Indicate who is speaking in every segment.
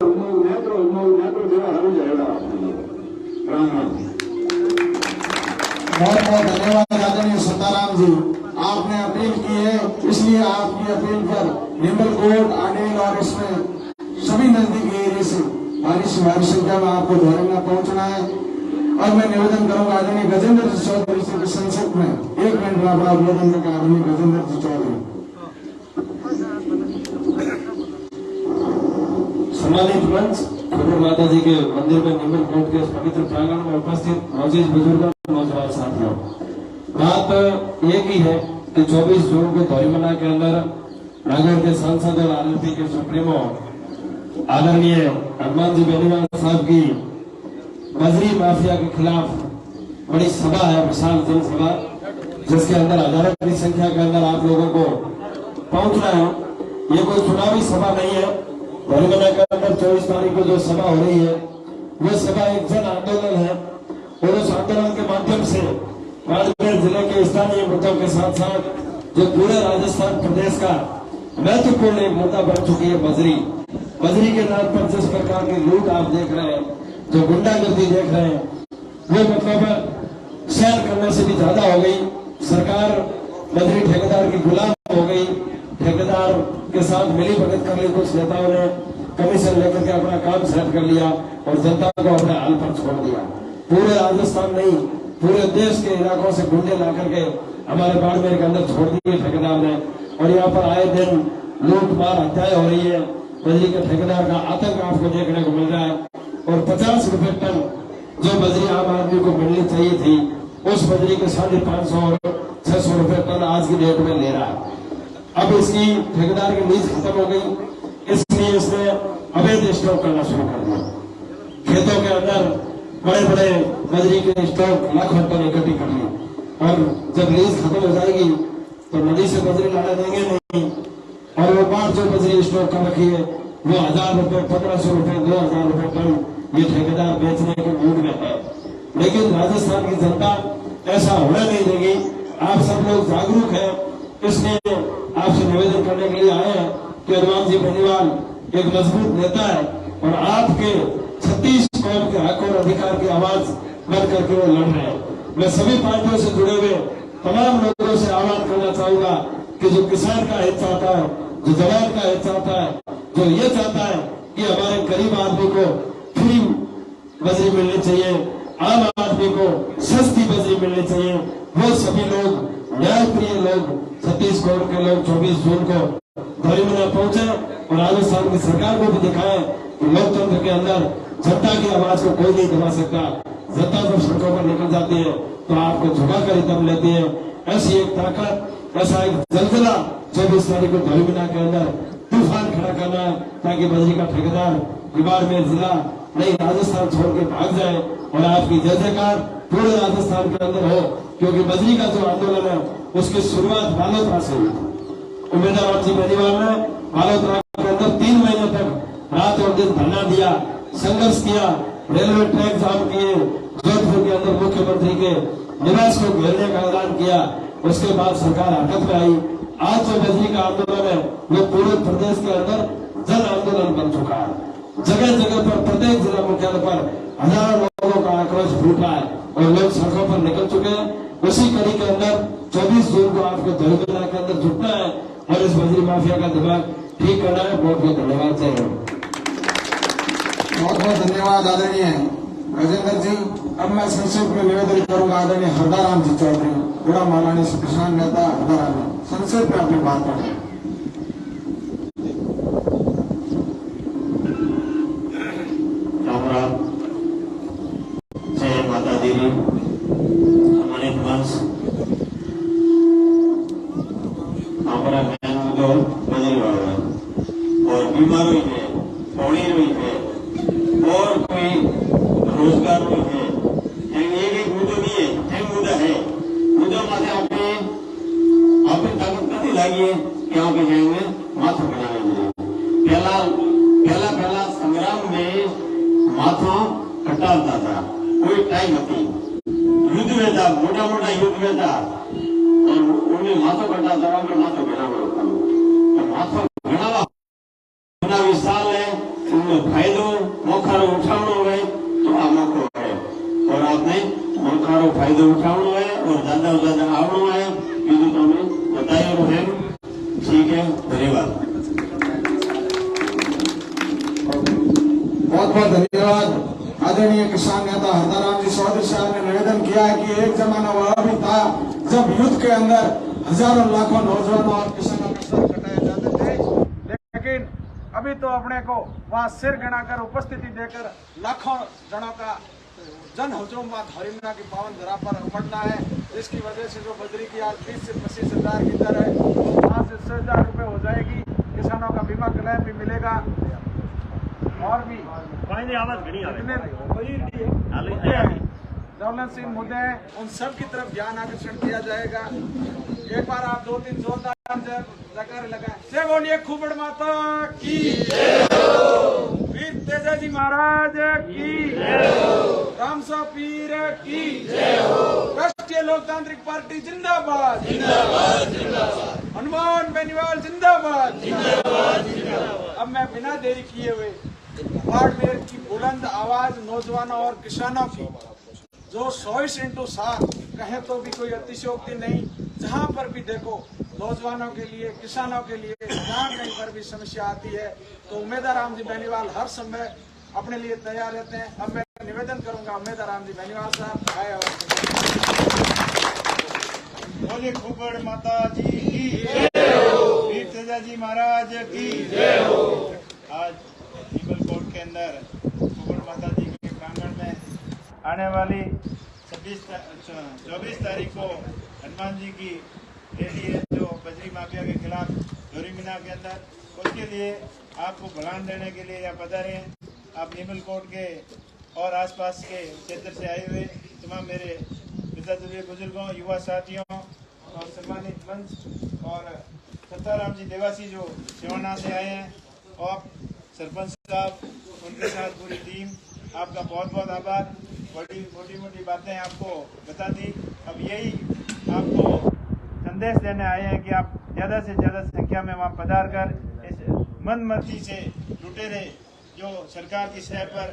Speaker 1: बहुत बहुत धन्यवाद आदरणीय सीताराम जी, आपने अपील की है, इसलिए आपकी अपील पर निम्बल कोट आडेल और इसमें सभी नजदीकी एरिया से भारी संख्या में आपको धोरेंगा पहुंचना है। और मैं निवेदन करूंगा आदरणीय गजेंद्र जी चौधरी से संसद में 1 मिनट में अपना अभिवादन करके आदरणीय गजेंद्र जी चौधरी।
Speaker 2: सम्मानित मंच खबर माता जी के मंदिर में निम्बल कोट के पवित्र प्रांगण में उपस्थित मौजूद बुजुर्गों नौजवान साथियों, बात एक ही है कि 24 जून को धौरीमना के अंदर नगर के सांसद और आरएलपी के सुप्रीमो आदरणीय हनुमान जी बेनीवाल साहब की बजरी माफिया के खिलाफ बड़ी सभा है, विशाल जनसभा, जिसके अंदर हजारों की संख्या के अंदर आप लोगों को पहुंचना है। ये कोई चुनावी सभा नहीं है। धौरीमना के अंदर 24 तारीख को जो सभा हो रही है वो सभा एक जन आंदोलन है और उस आंदोलन के माध्यम से बाड़मेर जिले के स्थानीय मुद्दों के साथ साथ जो पूरे राजस्थान प्रदेश का महत्वपूर्ण एक मुद्दा बन चुकी है बजरी के नाम पर जिस प्रकार की लूट आप देख रहे हैं, जो गुंडागर्दी देख रहे हैं, वो मतलब सहन करने से भी ज्यादा हो गई। सरकार बजरी ठेकेदार की गुलाम हो गई, ठेकेदार के साथ मिली भगत कर ली, कुछ नेताओं ने कमीशन लेकर के अपना काम सेट कर लिया और जनता को अपने हाल पर छोड़ दिया। पूरे राजस्थान नहीं, पूरे देश के इलाकों से गुंडे ला करके हमारे बाड़मेर के अंदर छोड़ दिए ठेकेदार ने, और यहाँ पर आए दिन लूट मार हत्याएं हो रही है। बजरी के ठेकेदार का आतंक आपको देखने को मिल रहा है और 50 रुपए टन जो बजरी आम आदमी को मिलनी चाहिए थी, उस बजरी के 550 और 600 रुपए टन आज की डेट में ले रहा है। अब इसकी ठेकेदार की लीज खत्म हो गई, इसलिए इसने अवैध स्टॉक करना शुरू कर दिया। खेतों के अंदर बड़े बड़े बजरी के स्टॉक लाखों टन इकट्ठी कर ली और जब लीज खत्म हो जाएगी तो नदी से बजरी लाने देंगे नहीं, और वो बाढ़ जो बजरी स्टॉक कर रखी है वो 1000 रुपए, 1500 रुपए, 2000 रुपए टन ये ठेकेदार बेचने के मूड में है। लेकिन राजस्थान की जनता ऐसा होने नहीं देगी। आप सब लोग जागरूक हैं, इसलिए आपसे निवेदन करने के लिए आए हैं कि हनुमान जी बेनीवाल एक मजबूत नेता है और आपके 36 कौम के हक और अधिकार की आवाज बन करके वो लड़ रहे हैं। मैं सभी पार्टियों से जुड़े हुए तमाम लोगों से आह्वान करना चाहूंगा कि जो किसान का हित चाहता है, जो जवान का हित चाहता है, जो ये चाहता है कि हमारे गरीब आदमी को फ्री बजरी मिलनी चाहिए, आम आदमी को सस्ती बजरी मिलनी चाहिए, वो सभी लोग न्याय प्रिय लोग छत्तीसगढ़ के लोग 24 जून को धौरीमना पहुंचे और राजस्थान की सरकार को भी दिखाए कि लोकतंत्र के अंदर जनता की आवाज को कोई नहीं दबा सकता। जनता जब सड़कों पर निकल जाती है तो आपको झुका कर ही दम लेती है। ऐसी एक ताकत, ऐसा एक जलजला 24 तारीख को धौरीमना के अंदर तूफान खड़ा करना है ताकि बजरी का ठेकेदार बाड़मेर जिला नहीं राजस्थान छोड़ के भाग जाए और आपकी जय जयकार पूरे राजस्थान के अंदर हो, क्योंकि बजरी का जो आंदोलन है उसकी शुरुआत बालोतरा से हुई। उम्मीदवार जी बेनीवाल ने बालोतरा के अंदर 3 महीने तक रात और दिन धरना दिया, संघर्ष किया, रेलवे ट्रैक जाम किए, जोधपुर के अंदर मुख्यमंत्री के निवास को घेरने का ऐलान किया। उसके बाद सरकार हरकत में आई। आज जो बजरी का आंदोलन है वो पूरे प्रदेश के अंदर जन आंदोलन बन चुका है। जगह जगह पर प्रत्येक जिला मुख्यालय पर हजारों लोगों का आक्रोश फूट रहा है और लोग सड़कों पर निकल चुके हैं। उसी कड़ी के अंदर 24 जून को आपको धौरीमना के अंदर जुटना है और इस बजरी माफिया का दिमाग ठीक करना है। बहुत बहुत धन्यवाद। जय हिंद।
Speaker 1: बहुत बहुत धन्यवाद आदरणीय गजेंद्र जी। अब मैं संक्षेप में निवेदन करूंगा आदरणीय हरदाराम जी चौधरी, बड़ा माननीय किसान नेता हरदाराम जी, संक्षेप में अपनी बात करें।
Speaker 3: जय माता दी। हमारे पास हमारा बहन जो बजरी वाला है और बीमार हुई है, पौड़ी हुई है और कोई रोजगार हुई है, एक मुद्दों नहीं है, एक मुद्दा है। मुद्दों माथे आपने ताकत नहीं लगी है कि आप जाएंगे माथा बनाने के लिए। पहला संग्राम में माथा कटा होता था, कोई टाइम होती युद्ध में था, मोटा युद्ध में था और उन्हें माथा कटा था, माथा घना माथा विशाल है, उनमें फायदो मोखारो उठावनो है तो आ मौको है और आपने मोखारो फायदो उठावनो है और ज्यादा से ज्यादा आवनो है ये तो हमें बताया है। ठीक है, धन्यवाद।
Speaker 1: बहुत बहुत धन्यवाद। आदरणीय किसान नेता हरदाराम जी चौधरी साहब ने निवेदन किया है कि एक जमाना वह भी था जब युद्ध के अंदर हजारों लाखों नौजवानों और किसानों के सर कटाए जाते थे, लेकिन अभी तो अपने को वहाँ सिर गिनाकर उपस्थिति देकर लाखों जनों का जन हुजूम हरिमना की पावन धरा पर उमड़ना है, जिसकी वजह से जो बजरी की आज 20 से 25 हजार की दर है 5 से 6 हजार रुपये हो जाएगी। किसानों का बीमा क्लेम भी मिलेगा और भी ज्वलनशील मुद्दे हैं उन सब की तरफ ध्यान आकर्षण किया जाएगा। एक बार आप 2-3 जोरदार जयकारे लगाएं। जय बोलिए खूबड़ माता की, वीर तेजाजी महाराज की, रामसा पीर की, राष्ट्रीय लोकतांत्रिक पार्टी जिंदाबाद, हनुमान बेनीवाल जिंदाबाद। अब मैं बिना देरी किए हुए बाड़मेर की बुलंद आवाज नौजवानों और किसानों की जो 100/7 कहे तो भी कोई अतिशयोक्ति नहीं, जहां पर भी देखो नौजवानों के लिए किसानों के लिए जहां कहीं पर भी समस्या आती है तो उम्मीदवार जी बेनीवाल हर समय अपने लिए तैयार रहते हैं। अब मैं निवेदन करूंगा उम्मीदवार जी बेनीवाल साहब आए और
Speaker 4: बोले खूबड़ माता जी की जय हो, वीर तेजाजी महाराज की जय हो। आज निबल कोर्ट के अंदर खूबड़ माता जी के प्रांगण में आने वाली 24 तारीख को हनुमान जी की रैली है जो बजरी माफिया के खिलाफ जोरीमीना के अंदर, उसके लिए आपको बढ़ान देने के लिए यहाँ पधारे हैं। आप निबल कोर्ट के और आसपास के क्षेत्र से आए हुए तमाम मेरे पिताजी बुजुर्गों, युवा साथियों और सम्मानित मंच और सत्ताराम जी देवासी जो सेवाना से आए हैं और सरपंच साहब उनके साथ पूरी टीम, आपका बहुत बहुत आभार। मोटी बातें आपको बता दी। अब यही आपको संदेश देने आए हैं कि आप ज़्यादा से ज़्यादा संख्या में वहाँ पधार कर इस मनमर्जी से लुटेरे जो सरकार की सह पर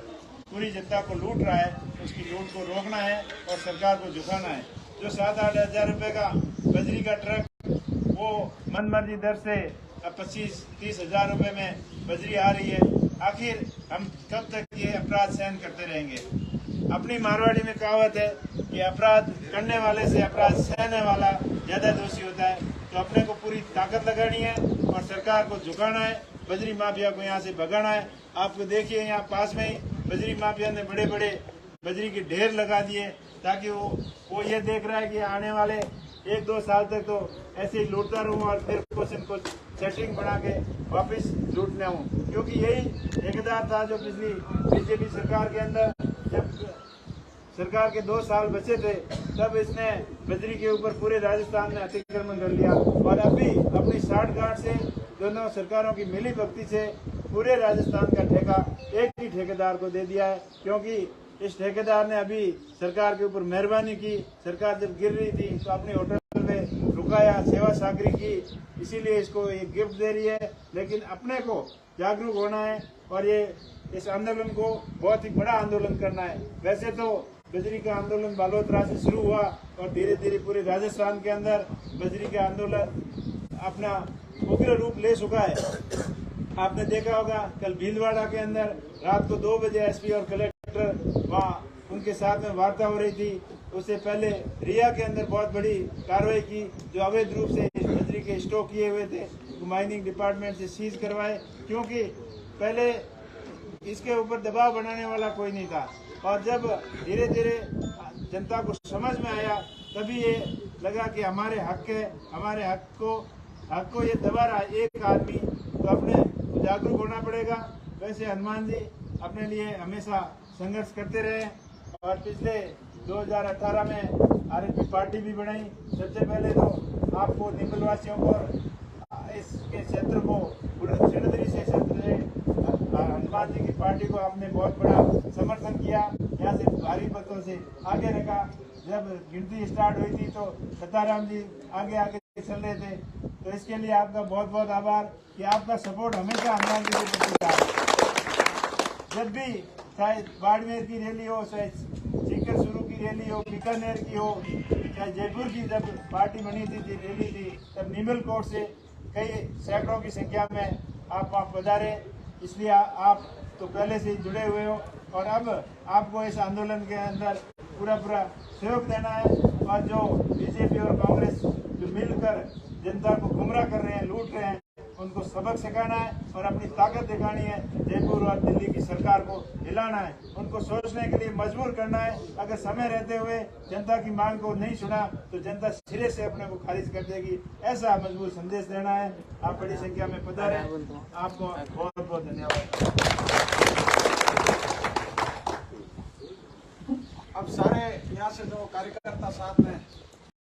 Speaker 4: पूरी जनता को लूट रहा है उसकी लूट को रोकना है और सरकार को झुकाना है। जो 7-8 हजार रुपये का बजरी का ट्रक वो मनमर्जी दर से अब 25-30 हजार रुपये में बजरी आ रही है। आखिर हम कब तक ये अपराध सहन करते रहेंगे? अपनी मारवाड़ी में कहावत है कि अपराध करने वाले से अपराध सहने वाला ज्यादा दोषी होता है। तो अपने को पूरी ताकत लगानी है और सरकार को झुकाना है, बजरी माफिया को यहाँ से भगाना है। आपको देखिए यहाँ पास में ही बजरी माफिया ने बड़े बड़े बजरी के ढेर लगा दिए ताकि वो ये देख रहा है कि आने वाले 1-2 साल तक तो ऐसे ही लूटता रहूं और फिर कुछ इनको सेटिंग बना के वापस लूटने हूँ। क्योंकि यही ठेकेदार था जो पिछली बीजेपी सरकार के अंदर जब सरकार के 2 साल बचे थे तब इसने बजरी के ऊपर पूरे राजस्थान में अतिक्रमण कर लिया और अभी अपनी साठगांठ से दोनों सरकारों की मिली भक्ति से पूरे राजस्थान का ठेका एक ही ठेकेदार को दे दिया है। क्योंकि इस ठेकेदार ने अभी सरकार के ऊपर मेहरबानी की, सरकार जब गिर रही थी तो अपने होटल में रुकाया, सेवा सागरी की, इसीलिए इसको ये गिफ्ट दे रही है। लेकिन अपने को जागरूक होना है और ये इस आंदोलन को बहुत ही बड़ा आंदोलन करना है। वैसे तो बजरी का आंदोलन बालोतरा से शुरू हुआ और धीरे धीरे पूरे राजस्थान के अंदर बजरी का आंदोलन अपना उग्र रूप ले चुका है। आपने देखा होगा कल भीलवाड़ा के अंदर रात को 2 बजे एसपी और कलेक्टर वहाँ उनके साथ में वार्ता हो रही थी। उससे पहले रिया के अंदर बहुत बड़ी कार्रवाई की जो अवैध रूप से बजरी के स्टॉक किए हुए थे, माइनिंग डिपार्टमेंट से सीज करवाए। क्योंकि पहले इसके ऊपर दबाव बनाने वाला कोई नहीं था और जब धीरे धीरे जनता को समझ में आया तभी ये लगा कि हमारे हक है, हमारे हक को ये दबा रहा है एक आदमी, तो अपने जागरूक होना पड़ेगा। वैसे हनुमान जी अपने लिए हमेशा संघर्ष करते रहे और पिछले 2018 में आरएलपी पार्टी भी बनाई। सबसे पहले तो आपको निम्बल वासियों को इसके क्षेत्र को सिणधरी से क्षेत्र से हनुमान जी की पार्टी को आपने बहुत बड़ा समर्थन किया, यहाँ से भारी मतों से आगे रखा। जब गिनती स्टार्ट हुई थी तो सत्ताराम जी आगे आगे चल रहे थे, तो इसके लिए आपका बहुत बहुत आभार कि आपका सपोर्ट हमेशा हनुमान जी के प्रति था। जब भी चाहे बाड़मेर की रैली हो, चाहे सीकर शुरू की रैली हो, बीकानेर की हो, चाहे जयपुर की जब पार्टी बनी थी रैली थी, तब नीमल कोट से कई सैकड़ों की संख्या में आप पधारे। इसलिए आप तो पहले से ही जुड़े हुए हो और अब आपको इस आंदोलन के अंदर पूरा सहयोग देना है। और जो बीजेपी और कांग्रेस जो मिलकर जनता को गुमराह कर रहे हैं, लूट रहे हैं, उनको सबक सिखाना है और अपनी ताकत दिखानी है। जयपुर और दिल्ली की सरकार को हिलाना है, उनको सोचने के लिए मजबूर करना है। अगर समय रहते हुए जनता की मांग को नहीं सुना तो जनता सिरे से अपने को खारिज कर देगी, ऐसा मजबूत संदेश देना है। आप बड़ी संख्या में पधारे, आपको बहुत बहुत धन्यवाद।
Speaker 5: अब सारे यहाँ से जो कार्यकर्ता साथ में